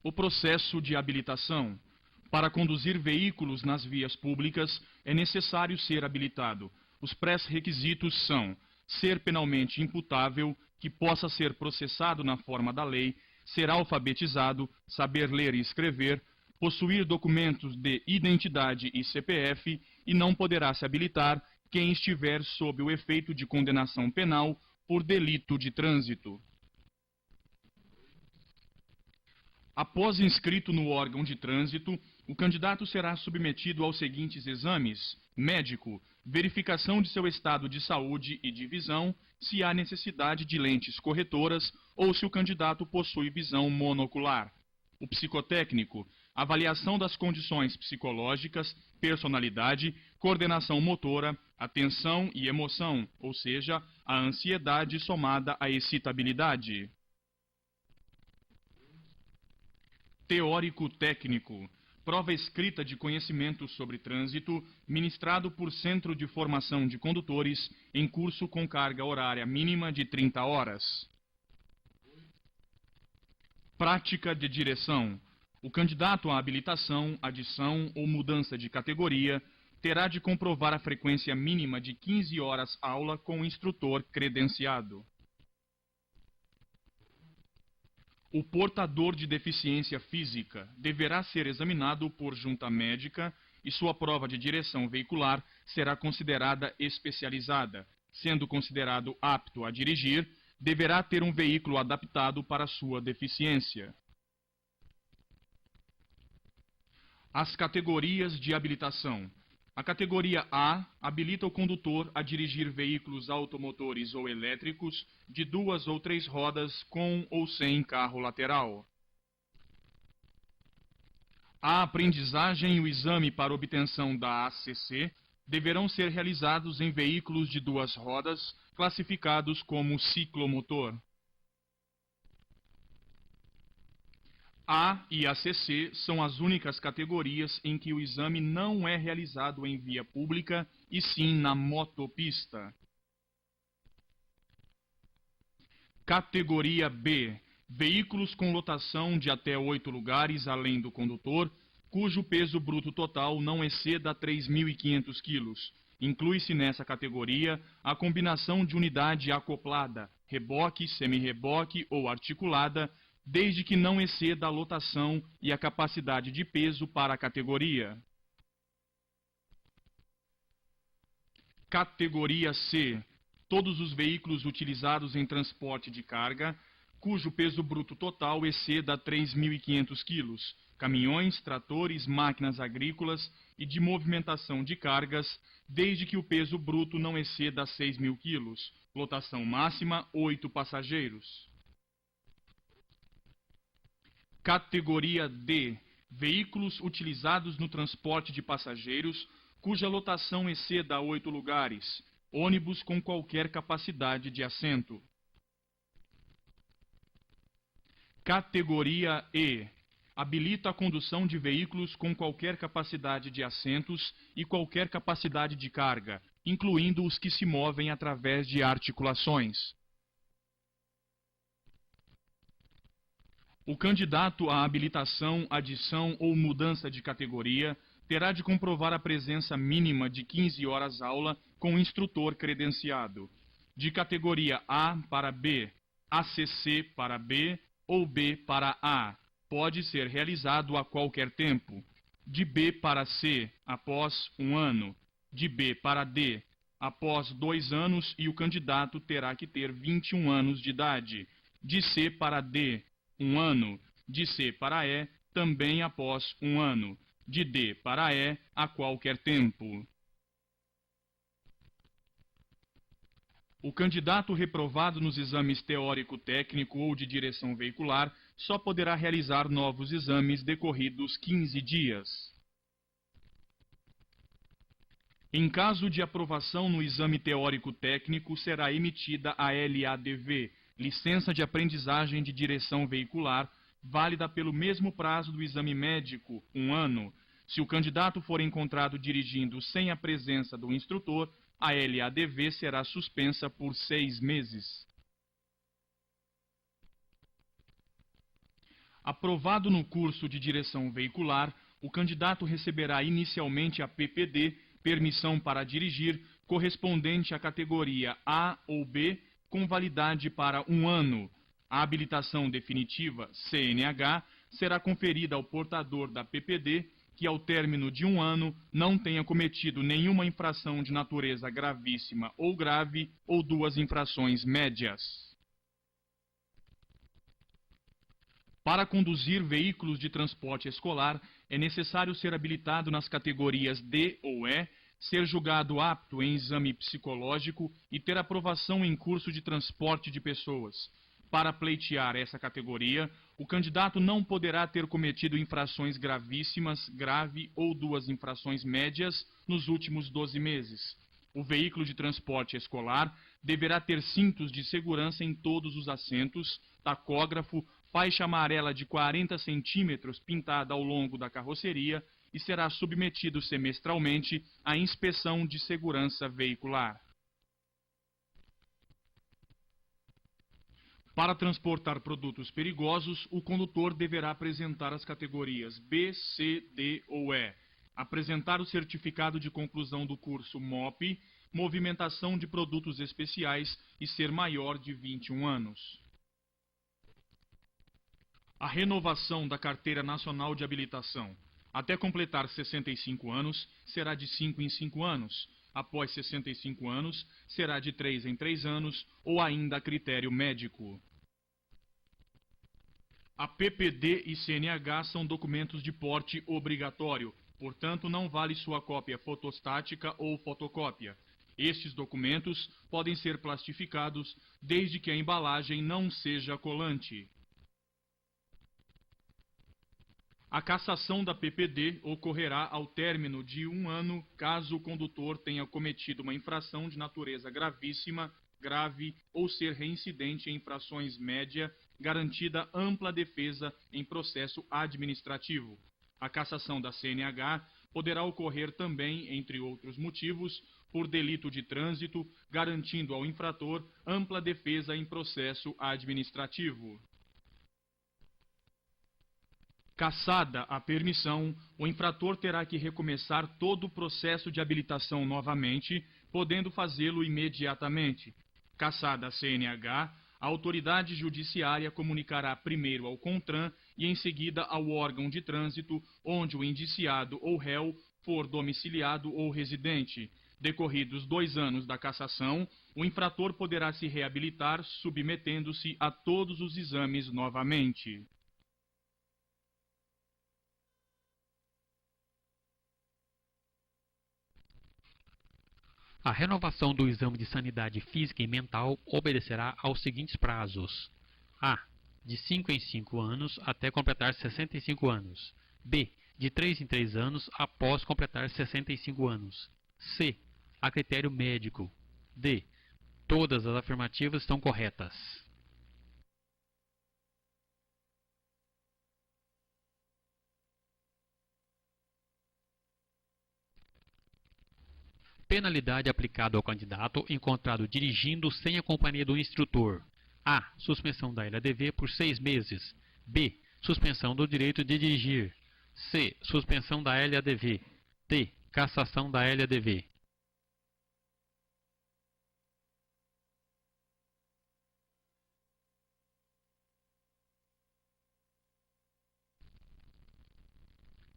O processo de habilitação. Para conduzir veículos nas vias públicas, é necessário ser habilitado. Os pré-requisitos são: ser penalmente imputável, que possa ser processado na forma da lei, ser alfabetizado, saber ler e escrever, possuir documentos de identidade e CPF, e não poderá se habilitar quem estiver sob o efeito de condenação penal por delito de trânsito. Após inscrito no órgão de trânsito, o candidato será submetido aos seguintes exames: médico, verificação de seu estado de saúde e de visão, se há necessidade de lentes corretoras ou se o candidato possui visão monocular. O psicotécnico, avaliação das condições psicológicas, personalidade, coordenação motora, atenção e emoção, ou seja, a ansiedade somada à excitabilidade. Teórico-técnico, prova escrita de conhecimento sobre trânsito, ministrado por Centro de Formação de Condutores, em curso com carga horária mínima de 30 horas. Prática de direção. O candidato à habilitação, adição ou mudança de categoria terá de comprovar a frequência mínima de 15 horas aula com o instrutor credenciado. O portador de deficiência física deverá ser examinado por junta médica e sua prova de direção veicular será considerada especializada. Sendo considerado apto a dirigir, deverá ter um veículo adaptado para sua deficiência. As categorias de habilitação. A categoria A habilita o condutor a dirigir veículos automotores ou elétricos de 2 ou 3 rodas com ou sem carro lateral. A aprendizagem e o exame para obtenção da ACC deverão ser realizados em veículos de 2 rodas, classificados como ciclomotor. A e ACC são as únicas categorias em que o exame não é realizado em via pública, e sim na motopista. Categoria B. Veículos com lotação de até 8 lugares além do condutor, cujo peso bruto total não exceda 3.500 kg. Inclui-se nessa categoria a combinação de unidade acoplada, reboque, semi-reboque ou articulada, desde que não exceda a lotação e a capacidade de peso para a categoria. Categoria C. Todos os veículos utilizados em transporte de carga, cujo peso bruto total exceda 3.500 kg, caminhões, tratores, máquinas agrícolas e de movimentação de cargas, desde que o peso bruto não exceda 6.000 kg, lotação máxima 8 passageiros. Categoria D. Veículos utilizados no transporte de passageiros, cuja lotação exceda 8 lugares, ônibus com qualquer capacidade de assento. Categoria E. Habilita a condução de veículos com qualquer capacidade de assentos e qualquer capacidade de carga, incluindo os que se movem através de articulações. O candidato à habilitação, adição ou mudança de categoria terá de comprovar a presença mínima de 15 horas aula com o instrutor credenciado. De categoria A para B, ACC para B ou B para A, pode ser realizado a qualquer tempo. De B para C, após 1 ano. De B para D, após 2 anos, e o candidato terá que ter 21 anos de idade. De C para D, 1 ano. De C para E, também após 1 ano. De D para E, a qualquer tempo. O candidato reprovado nos exames teórico-técnico ou de direção veicular só poderá realizar novos exames decorridos 15 dias. Em caso de aprovação no exame teórico-técnico, será emitida a LADV, Licença de Aprendizagem de Direção Veicular, válida pelo mesmo prazo do exame médico, 1 ano. Se o candidato for encontrado dirigindo sem a presença do instrutor, a LADV será suspensa por 6 meses. Aprovado no curso de direção veicular, o candidato receberá inicialmente a PPD, permissão para dirigir, correspondente à categoria A ou B, com validade para 1 ano. A habilitação definitiva, CNH, será conferida ao portador da PPD, que ao término de 1 ano não tenha cometido nenhuma infração de natureza gravíssima ou grave ou 2 infrações médias. Para conduzir veículos de transporte escolar, é necessário ser habilitado nas categorias D ou E, ser julgado apto em exame psicológico e ter aprovação em curso de transporte de pessoas. Para pleitear essa categoria, o candidato não poderá ter cometido infrações gravíssimas, grave ou 2 infrações médias nos últimos 12 meses. O veículo de transporte escolar deverá ter cintos de segurança em todos os assentos, tacógrafo, faixa amarela de 40 centímetros pintada ao longo da carroceria e será submetido semestralmente à inspeção de segurança veicular. Para transportar produtos perigosos, o condutor deverá apresentar as categorias B, C, D ou E, apresentar o certificado de conclusão do curso MOP, movimentação de produtos especiais e ser maior de 21 anos. A renovação da Carteira Nacional de Habilitação. Até completar 65 anos, será de 5 em 5 anos. Após 65 anos, será de 3 em 3 anos ou ainda a critério médico. A PPD e CNH são documentos de porte obrigatório, portanto não vale sua cópia fotostática ou fotocópia. Estes documentos podem ser plastificados desde que a embalagem não seja colante. A cassação da PPD ocorrerá ao término de 1 ano, caso o condutor tenha cometido uma infração de natureza gravíssima, grave ou ser reincidente em infrações média, garantida ampla defesa em processo administrativo. A cassação da CNH poderá ocorrer também, entre outros motivos, por delito de trânsito, garantindo ao infrator ampla defesa em processo administrativo. Cassada a permissão, o infrator terá que recomeçar todo o processo de habilitação novamente, podendo fazê-lo imediatamente. Cassada a CNH, a autoridade judiciária comunicará primeiro ao CONTRAN e em seguida ao órgão de trânsito, onde o indiciado ou réu for domiciliado ou residente. Decorridos 2 anos da cassação, o infrator poderá se reabilitar, submetendo-se a todos os exames novamente. A renovação do exame de sanidade física e mental obedecerá aos seguintes prazos: A. De 5 em 5 anos até completar 65 anos. B. De 3 em 3 anos após completar 65 anos. C. A critério médico. D. Todas as afirmativas estão corretas. Penalidade aplicada ao candidato encontrado dirigindo sem a companhia do instrutor. A. Suspensão da LADV por 6 meses. B. Suspensão do direito de dirigir. C. Suspensão da LADV. D. Cassação da LADV.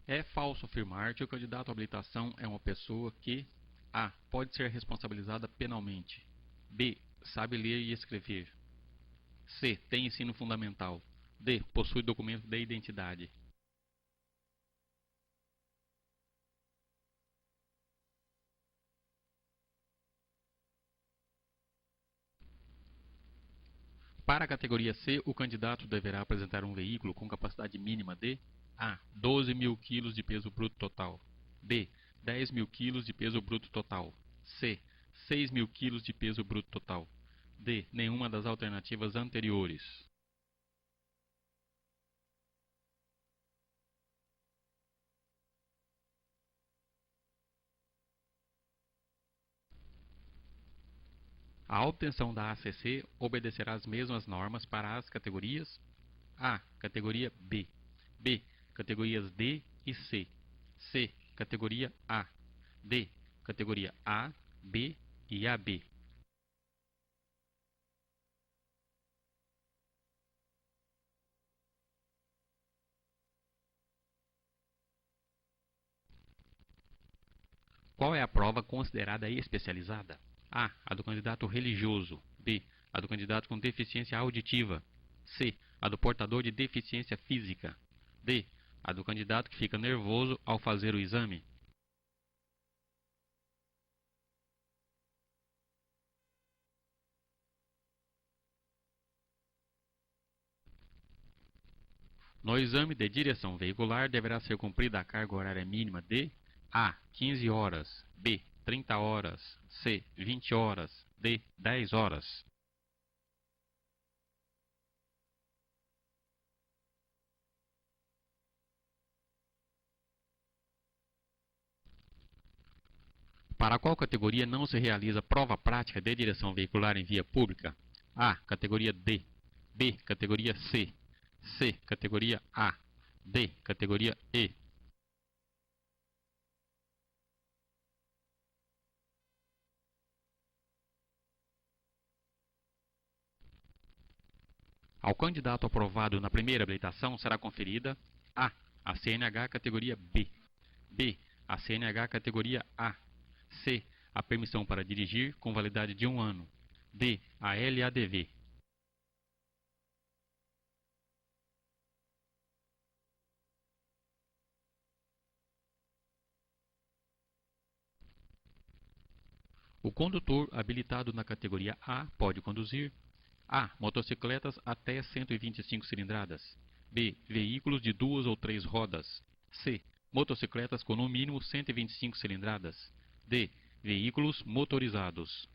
É falso afirmar que o candidato à habilitação é uma pessoa que: A. Pode ser responsabilizada penalmente. B. Sabe ler e escrever. C. Tem ensino fundamental. D. Possui documento de identidade. Para a categoria C, o candidato deverá apresentar um veículo com capacidade mínima de: A. 12.000 kg de peso bruto total. B. 10.000 kg de peso bruto total. C. 6.000 kg de peso bruto total. D. Nenhuma das alternativas anteriores. A obtenção da ACC obedecerá às mesmas normas para as categorias A. Categoria B. B. Categorias D e C. C. Categoria A. D. Categoria A, B e AB. Qual é a prova considerada especializada? A. A do candidato religioso. B. A do candidato com deficiência auditiva. C. A do portador de deficiência física. D. A do candidato que fica nervoso ao fazer o exame. No exame de direção veicular, deverá ser cumprida a carga horária mínima de A. 15 horas, B. 30 horas, C. 20 horas, D. 10 horas. Para qual categoria não se realiza prova prática de direção veicular em via pública? A. Categoria D. B. Categoria C. C. Categoria A. D. Categoria E. Ao candidato aprovado na primeira habilitação será conferida A. A CNH categoria B. B. A CNH categoria A. C. A permissão para dirigir com validade de 1 ano. D. A LADV. O condutor habilitado na categoria A pode conduzir A. Motocicletas até 125 cilindradas. B. Veículos de 2 ou 3 rodas. C. Motocicletas com no mínimo 125 cilindradas. D. Veículos motorizados.